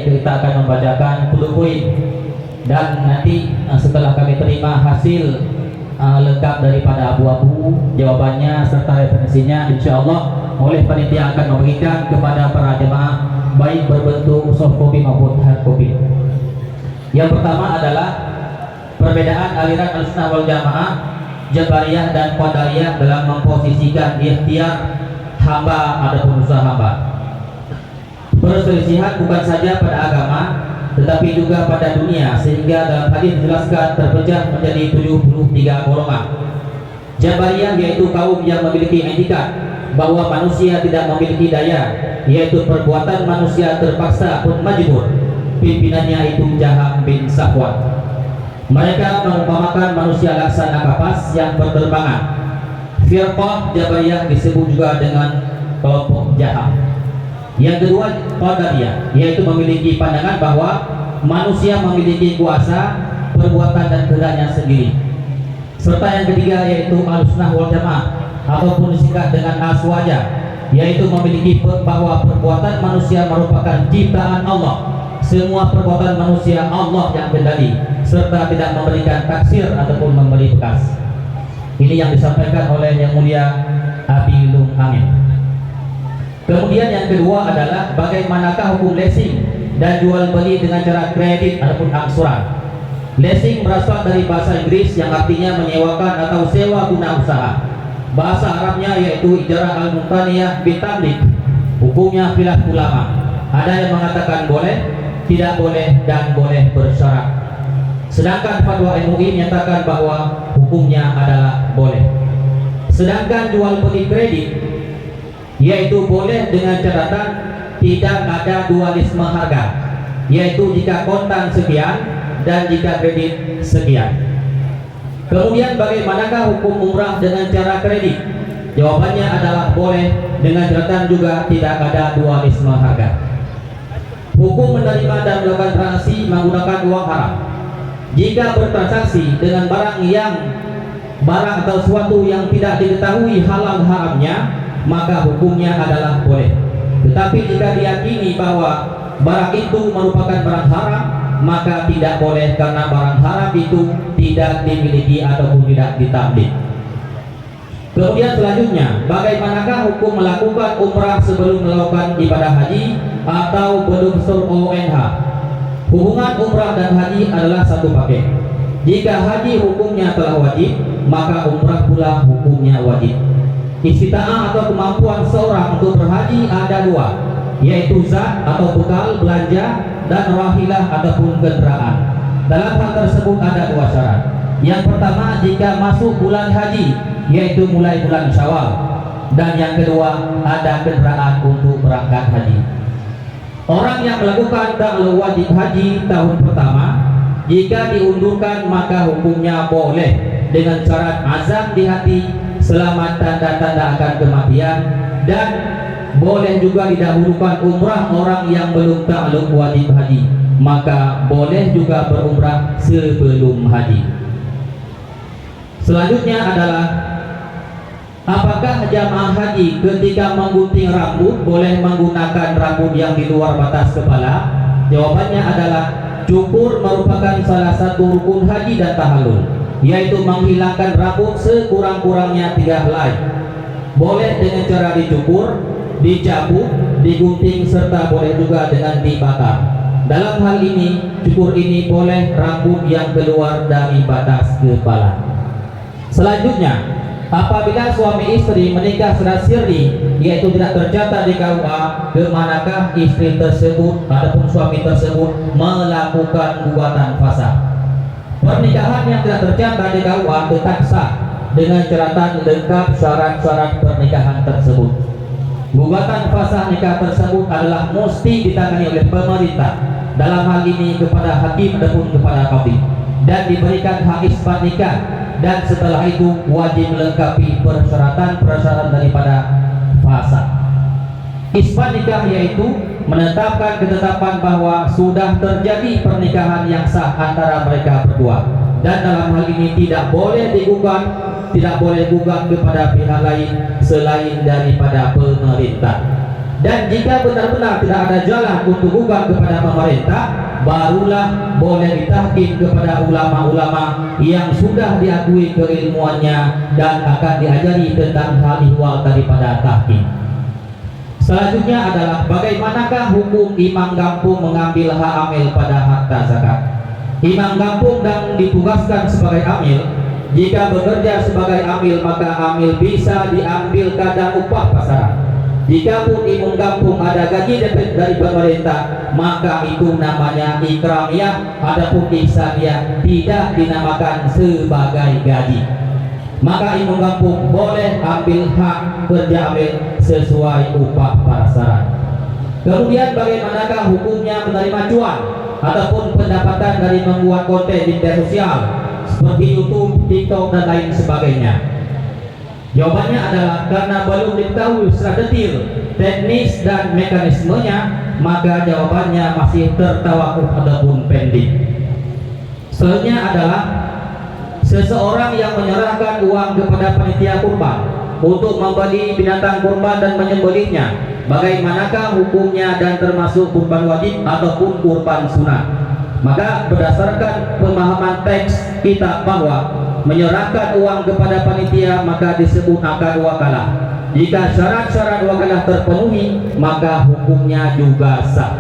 kita akan membacakan 10 poin, dan nanti setelah kami terima hasil lengkap daripada abu-abu jawabannya serta referensinya, insya Allah oleh panitia akan memberikan kepada para jemaah baik berbentuk soft copy maupun hard copy. Yang pertama adalah perbedaan aliran Ahlussunnah wal Jamaah, Jabariyah dan Qadariyah dalam memposisikan ikhtiar hamba ataupun usaha hamba. Perselisihan bukan saja pada agama tetapi juga pada dunia, sehingga dalam hadis dijelaskan terpecah menjadi 73 golongan. Jabariyah yaitu kaum yang memiliki etikat bahwa manusia tidak memiliki daya, yaitu perbuatan manusia terpaksa pun majbur. Pimpinannya itu Jaham bin Safwan. Mereka mengumpamakan manusia laksana kapas yang berterbangan. Firqah Jabariyah disebut juga dengan kelompok Jaham. Yang kedua Qadariyah, yaitu memiliki pandangan bahwa manusia memiliki kuasa, perbuatan dan kehendaknya sendiri. Serta yang ketiga yaitu Ahlussunnah wal Jamaah ataupun disingkat dengan Aswaja, yaitu memiliki bahwa perbuatan manusia merupakan ciptaan Allah. Semua perbuatan manusia Allah yang kendali, serta tidak memberikan taksir ataupun memberi bekas. Ini yang disampaikan oleh Yang Mulia Abi Lung Amin. Kemudian yang kedua adalah bagaimanakah hukum leasing dan jual beli dengan cara kredit ataupun angsuran. Leasing berasal dari bahasa Inggris yang artinya menyewakan atau sewa guna usaha. Bahasa Arabnya yaitu ijarah al-mumtaniyah bitamlik. Hukumnya khilaf ulama. Ada yang mengatakan boleh, tidak boleh, dan boleh bersyarat. Sedangkan fatwa MUI menyatakan bahwa hukumnya adalah boleh. Sedangkan jual beli kredit yaitu boleh dengan catatan tidak ada dualisme harga, yaitu jika kontan sekian dan jika kredit sekian. Kemudian bagaimanakah hukum umrah dengan cara kredit? Jawabannya adalah boleh dengan catatan juga tidak ada dualisme harga. Hukum menerima dan melakukan transaksi menggunakan uang haram. Jika bertransaksi dengan barang atau suatu yang tidak diketahui halal haramnya, maka hukumnya adalah boleh. Tetapi jika diyakini bahwa barang itu merupakan barang haram, maka tidak boleh karena barang haram itu tidak dimiliki ataupun tidak ditablik. Kemudian selanjutnya, bagaimanakah hukum melakukan umrah sebelum melakukan ibadah haji atau belum sur ONH? Hubungan umrah dan haji adalah satu paket. Jika haji hukumnya telah wajib, maka umrah pula hukumnya wajib. Istita'ah atau kemampuan seorang untuk berhaji ada dua, yaitu zat atau bekal belanja dan rahilah ataupun kendaraan. Dalam hal tersebut ada dua syarat. Yang pertama, jika masuk bulan haji, yaitu mulai bulan Syawal, dan yang kedua ada kendaraan untuk berangkat haji. Orang yang melakukan ta'alluq wajib haji tahun pertama, jika diundurkan maka hukumnya boleh dengan syarat azam di hati, selamat tanda-tanda akan kematian, dan boleh juga didahulukan umrah orang yang belum ta'alluq wajib haji, maka boleh juga berumrah sebelum haji. Selanjutnya adalah apakah jamaah haji ketika menggunting rambut boleh menggunakan rambut yang di luar batas kepala? Jawabannya adalah cukur merupakan salah satu rukun haji dan tahallul, yaitu menghilangkan rambut sekurang-kurangnya 3 helai. Boleh dengan cara dicukur, dicabut, digunting, serta boleh juga dengan dibakar. Dalam hal ini, cukur ini boleh rambut yang keluar dari batas kepala. Selanjutnya, apabila suami istri menikah secara sirri, yaitu tidak tercatat di KUA, kemanakah istri tersebut ataupun suami tersebut melakukan gugatan fasakh? Pernikahan yang tidak tercatat di KUA tetap sah dengan catatan lengkap syarat-syarat pernikahan tersebut. Gugatan fasakh nikah tersebut adalah mesti ditangani oleh pemerintah, dalam hal ini kepada hakim ataupun kepada qadhi, dan diberikan hak isbat nikah, dan setelah itu wajib melengkapi persyaratan daripada fasakh. Isbat nikah yaitu menetapkan ketetapan bahwa sudah terjadi pernikahan yang sah antara mereka berdua, dan dalam hal ini tidak boleh digugat, tidak boleh gugat kepada pihak lain selain daripada pemerintah. Dan jika benar-benar tidak ada jalan untuk ubah kepada pemerintah, barulah boleh ditahkim kepada ulama-ulama yang sudah diakui keilmuannya dan akan diajari tentang hal ihwal daripada tahkim. Selanjutnya adalah bagaimanakah hukum imam kampung mengambil hak amil pada harta zakat. Imam kampung dan ditugaskan sebagai amil. Jika bekerja sebagai amil, maka amil bisa diambil kadang upah pasaran. Jika pun imam kampung ada gaji dari pemerintah, maka itu namanya ikramiyah. Adapun ihsaniyah tidak dinamakan sebagai gaji. Maka imam kampung boleh ambil hak kerja amil sesuai upah pasaran. Kemudian bagaimanakah hukumnya menerima cuan ataupun pendapatan dari membuat konten di media sosial seperti YouTube, TikTok dan lain sebagainya? Jawabannya adalah karena belum diketahui secara detail teknis dan mekanismenya, maka jawabannya masih tertawakuf ataupun pending. Selanjutnya adalah seseorang yang menyerahkan uang kepada panitia kurban untuk membeli binatang kurban dan menyembelihnya, bagaimanakah hukumnya dan termasuk kurban wajib ataupun kurban sunnah? Maka berdasarkan pemahaman teks kitab bahwa menyerahkan uang kepada panitia maka disebut akad wakalah. Jika syarat-syarat wakalah terpenuhi, maka hukumnya juga sah.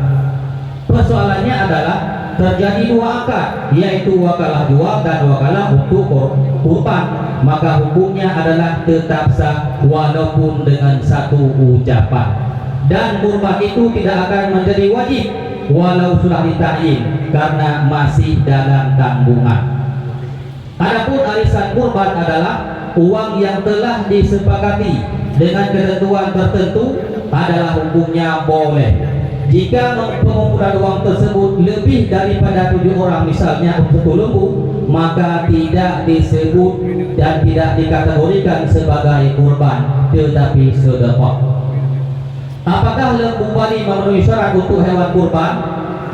Persoalannya adalah terjadi dua akad, yaitu wakalah jual dan wakalah untuk kurban, maka hukumnya adalah tetap sah walaupun dengan satu ucapan. Dan kurban itu tidak akan menjadi wajib walau sudah ditakyin karena masih dalam tanggungan. Adapun arisan kurban adalah uang yang telah disepakati dengan ketentuan tertentu, adalah hukumnya boleh. Jika pengumpulan uang tersebut lebih daripada 7 orang, misalnya untuk 1 lembu, maka tidak disebut dan tidak dikategorikan sebagai kurban, tetapi sedekah. Apakah lembu bali memenuhi syarat untuk hewan kurban?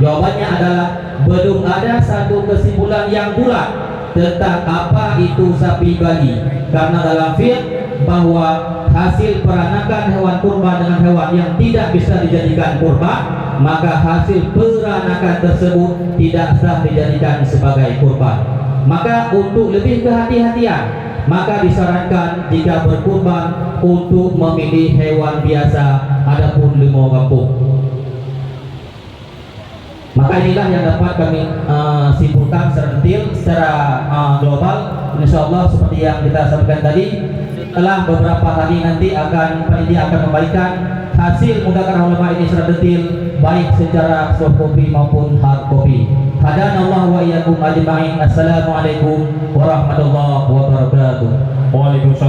Jawabannya adalah belum ada satu kesimpulan yang bulat tentang apa itu sapi bali, karena dalam fiqh bahwa hasil peranakan hewan kurban dengan hewan yang tidak bisa dijadikan kurban, maka hasil peranakan tersebut tidak sah dijadikan sebagai kurban. Maka untuk lebih kehati-hatian, maka disarankan jika berkurban untuk memilih hewan biasa adapun lembu kampung. Maka inilah yang dapat kami simpulkan secara detail, secara global. Insyaallah seperti yang kita sampaikan tadi, setelah beberapa hari nanti panitia akan memberikan hasil mudakan ulama ini secara detail, baik secara soft copy maupun hard copy. Hadanallahu wa iyyakum ajma'in. Assalamualaikum warahmatullahi wabarakatuh. Waalaikumsalam.